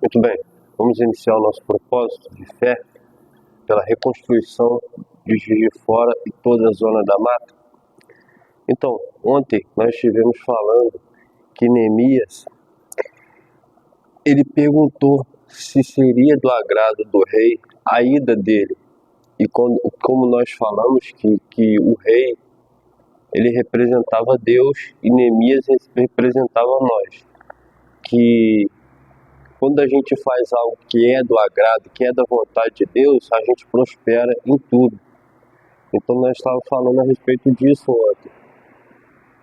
Muito bem, vamos iniciar o nosso propósito de fé pela reconstrução de Juiz de Fora e toda a zona da mata. Então, ontem nós estivemos falando que Neemias, ele perguntou se seria do agrado do rei a ida dele. E como nós falamos que o rei, ele representava Deus e Neemias representava nós. Que quando a gente faz algo que é do agrado, que é da vontade de Deus, a gente prospera em tudo. Então nós estávamos falando a respeito disso ontem.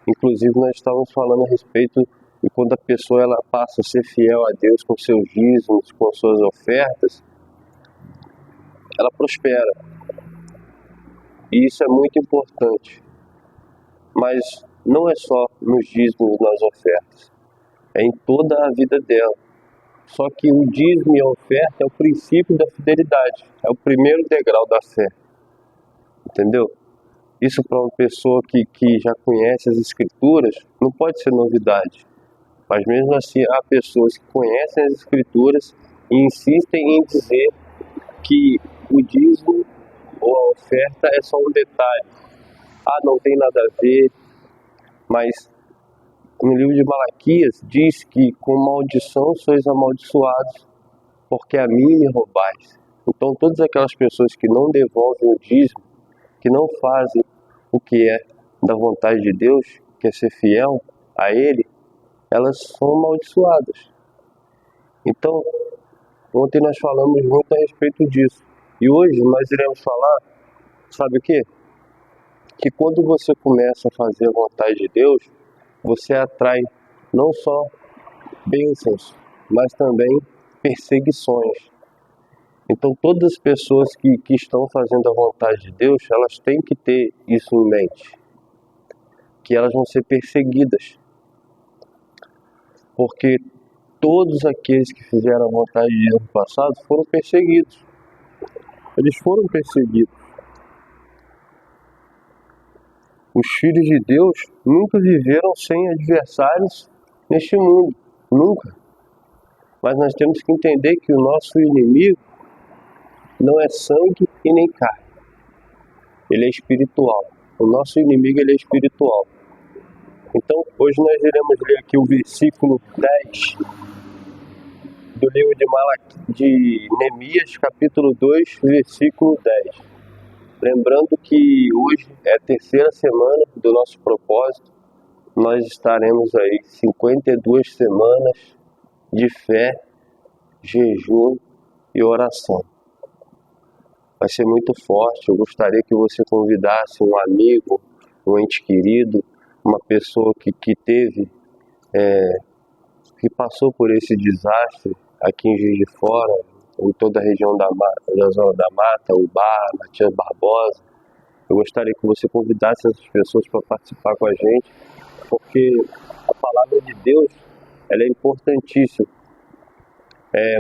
Inclusive nós estávamos falando a respeito de quando a pessoa ela passa a ser fiel a Deus com seus dízimos, com suas ofertas, ela prospera. E isso é muito importante. Mas não é só nos dízimos e nas ofertas. É em toda a vida dela. Só que o dízimo e a oferta é o princípio da fidelidade. É o primeiro degrau da fé. Entendeu? Isso para uma pessoa que já conhece as Escrituras não pode ser novidade. Mas mesmo assim há pessoas que conhecem as Escrituras e insistem em dizer que o dízimo ou a oferta é só um detalhe. Ah, não tem nada a ver. Mas no livro de Malaquias diz que com maldição sois amaldiçoados, porque a mim me roubais. Então todas aquelas pessoas que não devolvem o dízimo, que não fazem o que é da vontade de Deus, que é ser fiel a Ele, elas são amaldiçoadas. Então, ontem nós falamos muito a respeito disso. E hoje nós iremos falar, sabe o quê? Que quando você começa a fazer a vontade de Deus, você atrai não só bênçãos, mas também perseguições. Então todas as pessoas que estão fazendo a vontade de Deus, elas têm que ter isso em mente. Que elas vão ser perseguidas. Porque todos aqueles que fizeram a vontade de Deus no passado foram perseguidos. Eles foram perseguidos. Os filhos de Deus nunca viveram sem adversários neste mundo. Nunca. Mas nós temos que entender que o nosso inimigo não é sangue e nem carne. Ele é espiritual. O nosso inimigo ele é espiritual. Então, hoje nós iremos ler aqui o versículo 10 do livro de Neemias, capítulo 2, versículo 10. Lembrando que hoje é a terceira semana do nosso propósito. Nós estaremos aí 52 semanas de fé, jejum e oração. Vai ser muito forte. Eu gostaria que você convidasse um amigo, um ente querido, uma pessoa que teve, que passou por esse desastre aqui em Juiz de Fora, em toda a região da Zona da Mata, Ubá, Matias Barbosa. Eu gostaria que você convidasse essas pessoas para participar com a gente, porque a palavra de Deus ela é importantíssima.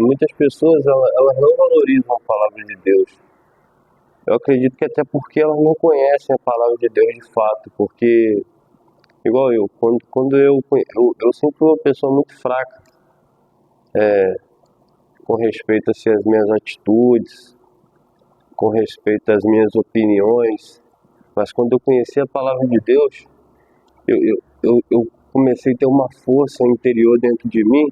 Muitas pessoas elas não valorizam a palavra de Deus. Eu acredito que até porque elas não conhecem a palavra de Deus de fato, porque, igual eu, quando eu sempre fui uma pessoa muito fraca, com respeito assim, às minhas atitudes, com respeito às minhas opiniões, mas quando eu conheci a palavra de Deus, eu comecei a ter uma força interior dentro de mim,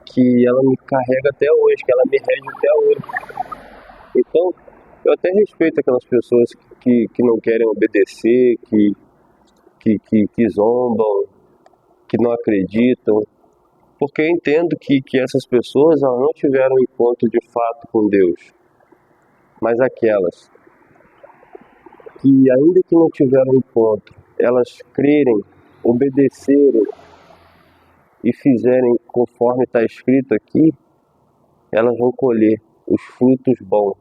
que ela me carrega até hoje, que ela me rege até hoje. Então, eu até respeito aquelas pessoas que não querem obedecer, que zombam, que não acreditam, porque eu entendo que essas pessoas elas não tiveram encontro de fato com Deus. Mas aquelas que ainda que não tiveram encontro, elas crerem, obedecerem e fizerem conforme está escrito aqui, elas vão colher os frutos bons.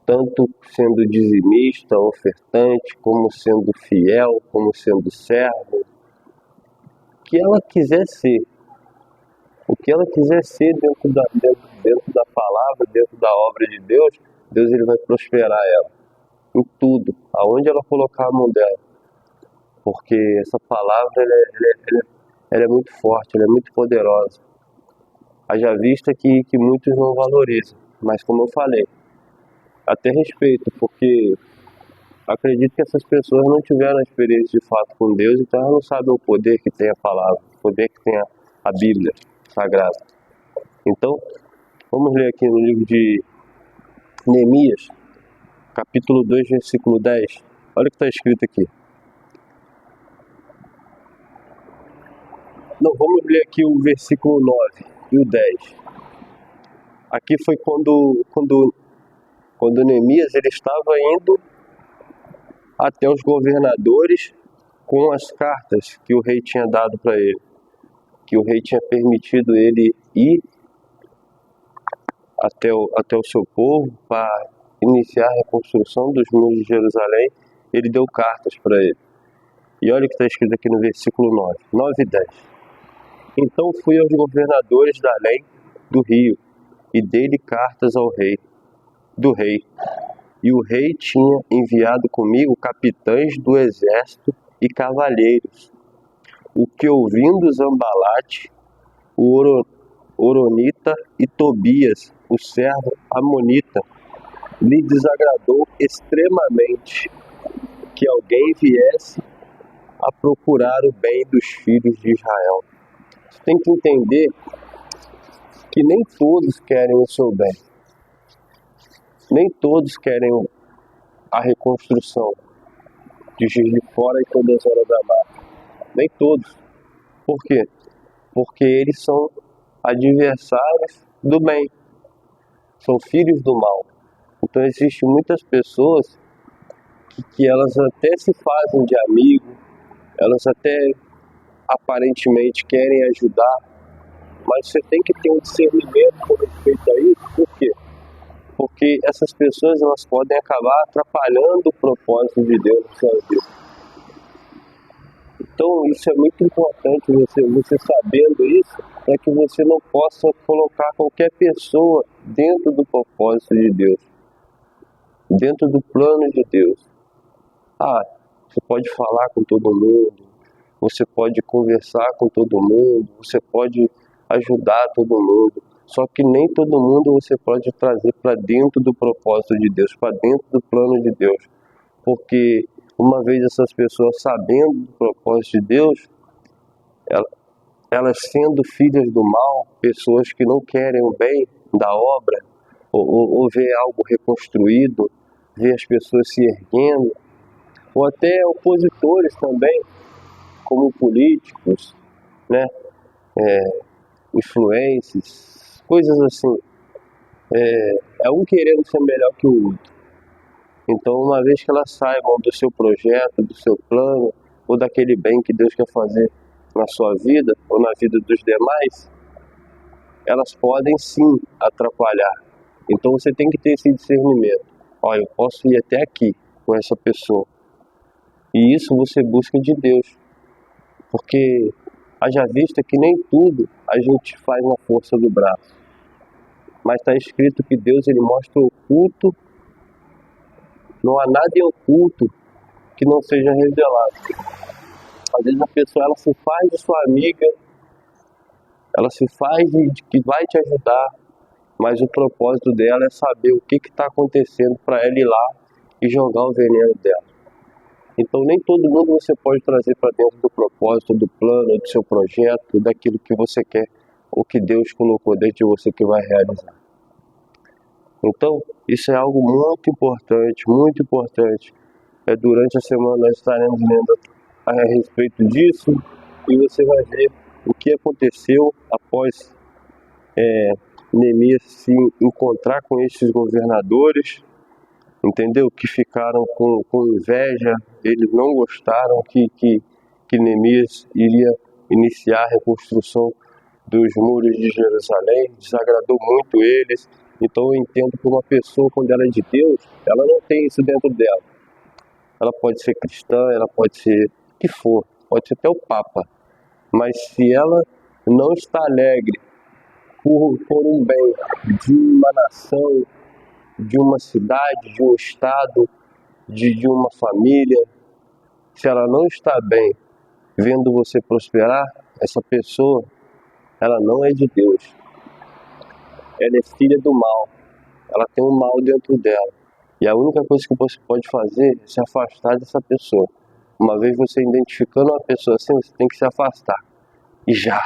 Tanto sendo dizimista, ofertante, como sendo fiel, como sendo servo. O que ela quiser ser. O que ela quiser ser dentro da palavra, dentro da obra de Deus, Deus ele vai prosperar ela. Em tudo. Aonde ela colocar a mão dela. Porque essa palavra ela é muito forte, ela é muito poderosa. Haja vista que muitos não valorizam, mas como eu falei, até respeito, porque acredito que essas pessoas não tiveram experiência de fato com Deus, então elas não sabem o poder que tem a palavra, o poder que tem a Bíblia Sagrada. Então, vamos ler aqui no livro de Neemias, capítulo 2, versículo 10. Olha o que está escrito aqui. Não, vamos ler aqui o versículo 9 e o 10. Aqui foi quando Neemias ele estava indo até os governadores com as cartas que o rei tinha dado para ele, que o rei tinha permitido ele ir até o seu povo para iniciar a reconstrução dos muros de Jerusalém. Ele deu cartas para ele. E olha o que está escrito aqui no versículo 9 e 10. Então fui aos governadores da além do rio e dei-lhe cartas do rei. E o rei tinha enviado comigo capitães do exército e cavalheiros. O que ouvindo Zambalate, o Oronita e Tobias, o servo amonita, lhe desagradou extremamente que alguém viesse a procurar o bem dos filhos de Israel. Você tem que entender que nem todos querem o seu bem. Nem todos querem a reconstrução de Juiz de Fora e toda a zona da mata. Nem todos. Por quê? Porque eles são adversários do bem. São filhos do mal. Então existem muitas pessoas que elas até se fazem de amigo, elas até aparentemente querem ajudar, mas você tem que ter um discernimento com respeito a isso. Por quê? Porque essas pessoas elas podem acabar atrapalhando o propósito de Deus na sua vida. Então isso é muito importante, você sabendo isso, para que você não possa colocar qualquer pessoa dentro do propósito de Deus, dentro do plano de Deus. Você pode falar com todo mundo, você pode conversar com todo mundo, você pode ajudar todo mundo, só que nem todo mundo você pode trazer para dentro do propósito de Deus, para dentro do plano de Deus, porque uma vez essas pessoas sabendo do propósito de Deus, elas sendo filhas do mal, pessoas que não querem o bem da obra, ou ver algo reconstruído, ver as pessoas se erguendo, ou até opositores também, como políticos, né? Influências, coisas assim. É um querendo ser melhor que o outro. Então, uma vez que elas saibam do seu projeto, do seu plano, ou daquele bem que Deus quer fazer na sua vida, ou na vida dos demais, elas podem sim atrapalhar. Então você tem que ter esse discernimento. Olha, eu posso ir até aqui com essa pessoa. E isso você busca de Deus. Porque haja vista que nem tudo a gente faz na força do braço. Mas está escrito que Deus ele mostra o oculto. Não há nada em oculto que não seja revelado. Às vezes a pessoa ela se faz de sua amiga, ela se faz de que vai te ajudar, mas o propósito dela é saber o que está acontecendo para ela ir lá e jogar o veneno dela. Então nem todo mundo você pode trazer para dentro do propósito, do plano, do seu projeto, daquilo que você quer, ou que Deus colocou dentro de você que vai realizar. Então, isso é algo muito importante, muito importante. Durante a semana nós estaremos lendo a respeito disso e você vai ver o que aconteceu após Neemias se encontrar com esses governadores, entendeu? Que ficaram com inveja, eles não gostaram que Neemias iria iniciar a reconstrução dos muros de Jerusalém, desagradou muito eles. Então eu entendo que uma pessoa, quando ela é de Deus, ela não tem isso dentro dela. Ela pode ser cristã, ela pode ser o que for, pode ser até o Papa. Mas se ela não está alegre por um bem de uma nação, de uma cidade, de um estado, de uma família, se ela não está bem vendo você prosperar, essa pessoa, ela não é de Deus. ela é filha do mal, ela tem um mal dentro dela. E a única coisa que você pode fazer é se afastar dessa pessoa. Uma vez você identificando uma pessoa assim, você tem que se afastar. E já.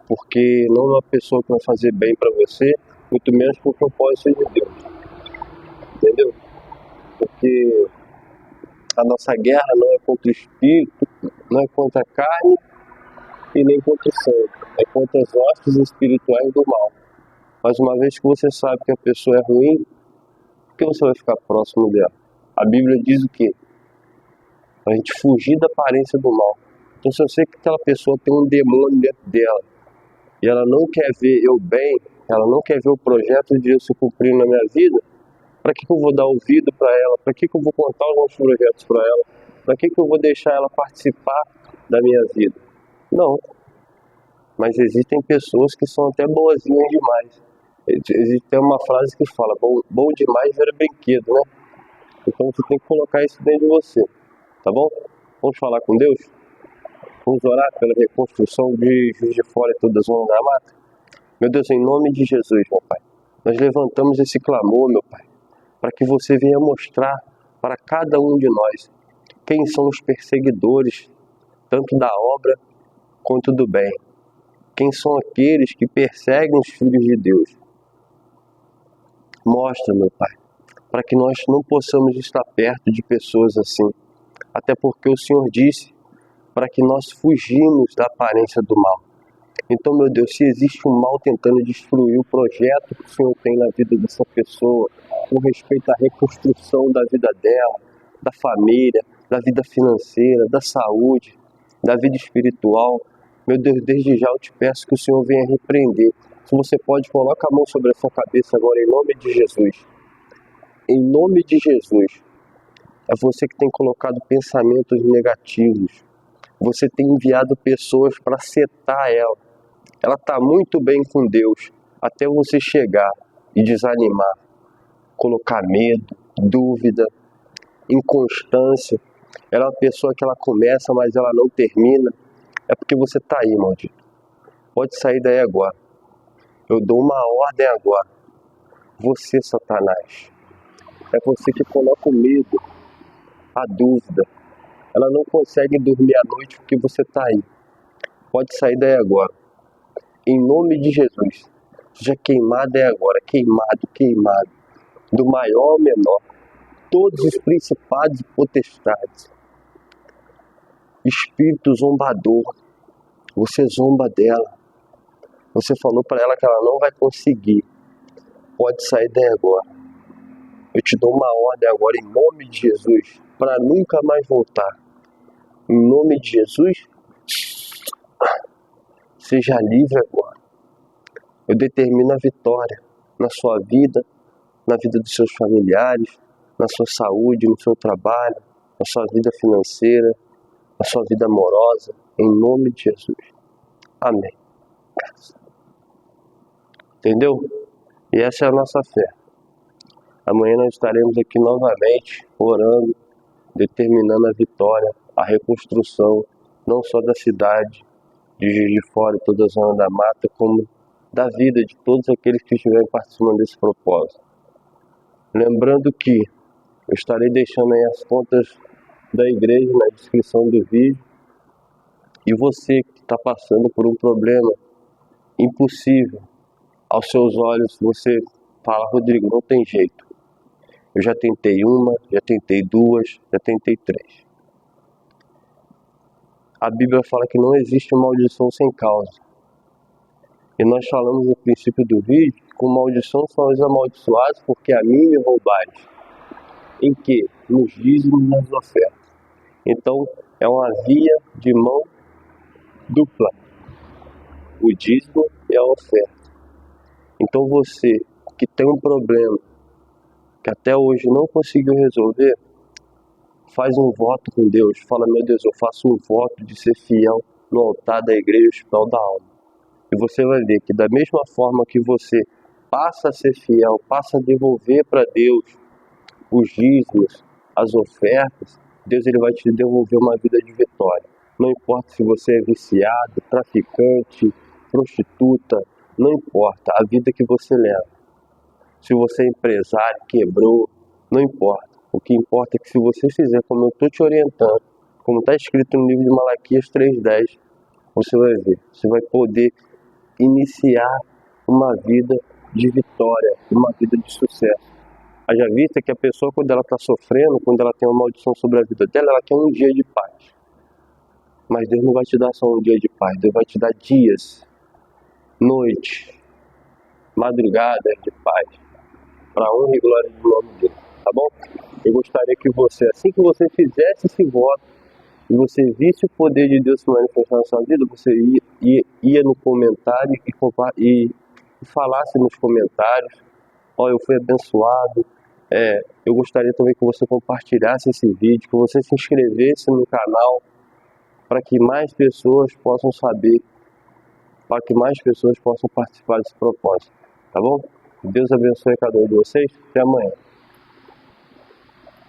Porque não é uma pessoa que vai fazer bem para você, muito menos com o propósito de Deus. Entendeu? Porque a nossa guerra não é contra o espírito, não é contra a carne e nem contra o sangue. É contra as hostes espirituais do mal. Mas uma vez que você sabe que a pessoa é ruim, por que você vai ficar próximo dela? A Bíblia diz o quê? A gente fugir da aparência do mal. Então se eu sei que aquela pessoa tem um demônio dentro dela e ela não quer ver eu bem, ela não quer ver o projeto de Deus se cumprir na minha vida, para que eu vou dar ouvido para ela? Para que eu vou contar os meus projetos para ela? Para que eu vou deixar ela participar da minha vida? Não. Mas existem pessoas que são até boazinhas demais. Existe uma frase que fala, bom demais era brinquedo, né? Então você tem que colocar isso dentro de você, tá bom? Vamos falar com Deus? Vamos orar pela reconstrução de Juiz de Fora e toda a zona da mata? Meu Deus, em nome de Jesus, meu Pai, nós levantamos esse clamor, meu Pai, para que você venha mostrar para cada um de nós quem são os perseguidores, tanto da obra quanto do bem. Quem são aqueles que perseguem os filhos de Deus. Mostra, meu Pai, para que nós não possamos estar perto de pessoas assim. Até porque o Senhor disse para que nós fugimos da aparência do mal. Então, meu Deus, se existe um mal tentando destruir o projeto que o Senhor tem na vida dessa pessoa, com respeito à reconstrução da vida dela, da família, da vida financeira, da saúde, da vida espiritual, meu Deus, desde já eu te peço que o Senhor venha repreender. Se você pode, coloca a mão sobre a sua cabeça agora, em nome de Jesus. Em nome de Jesus. É você que tem colocado pensamentos negativos. Você tem enviado pessoas para setar ela. Ela está muito bem com Deus, até você chegar e desanimar, colocar medo, dúvida, inconstância. Ela é uma pessoa que ela começa, mas ela não termina. É porque você está aí, maldito. Pode sair daí agora. Eu dou uma ordem agora. Você, Satanás, é você que coloca o medo, a dúvida. Ela não consegue dormir à noite porque você está aí. Pode sair daí agora. Em nome de Jesus. Seja queimado é agora. Queimado. Do maior ao menor. Todos os principados e potestades. Espírito zombador. Você zomba dela. Você falou para ela que ela não vai conseguir. Pode sair daí agora. Eu te dou uma ordem agora em nome de Jesus. Para nunca mais voltar. Em nome de Jesus. Seja livre agora. Eu determino a vitória na sua vida, na vida dos seus familiares, na sua saúde, no seu trabalho, na sua vida financeira, na sua vida amorosa, em nome de Jesus. Amém. Entendeu? E essa é a nossa fé. Amanhã nós estaremos aqui novamente, orando, determinando a vitória, a reconstrução, não só da cidade, de Juiz de Fora e toda a zona da mata, como da vida de todos aqueles que estiverem participando desse propósito. Lembrando que eu estarei deixando aí as contas da igreja na descrição do vídeo. E você que está passando por um problema impossível, aos seus olhos você fala, Rodrigo, não tem jeito. Eu já tentei uma, já tentei duas, já tentei três. A Bíblia fala que não existe maldição sem causa. E nós falamos no princípio do vídeo que com maldição são os amaldiçoados porque a mim me roubares. Em que? Nos dízimos e nas ofertas. Então, é uma via de mão dupla. O dízimo e a oferta. Então você que tem um problema que até hoje não conseguiu resolver, faz um voto com Deus. Fala, meu Deus, eu faço um voto de ser fiel no altar da igreja Hospital da Alma. E você vai ver que da mesma forma que você passa a ser fiel, passa a devolver para Deus os dízimos, as ofertas, Deus ele vai te devolver uma vida de vitória. Não importa se você é viciado, traficante, prostituta, não importa a vida que você leva. Se você é empresário, quebrou, não importa. O que importa é que se você fizer como eu estou te orientando, como está escrito no livro de Malaquias 3:10, você vai ver, você vai poder iniciar uma vida de vitória, uma vida de sucesso. Haja vista que a pessoa, quando ela está sofrendo, quando ela tem uma maldição sobre a vida dela, ela quer um dia de paz. Mas Deus não vai te dar só um dia de paz, Deus vai te dar dias, noites, madrugadas de paz, para a honra e glória do nome dele, tá bom? Eu gostaria que você, assim que você fizesse esse voto, e você visse o poder de Deus se manifestar na sua vida, você ia no comentário e falasse nos comentários: ó, eu fui abençoado. Eu gostaria também que você compartilhasse esse vídeo, que você se inscrevesse no canal, para que mais pessoas possam saber, para que mais pessoas possam participar desse propósito, tá bom? Deus abençoe cada um de vocês. Até amanhã.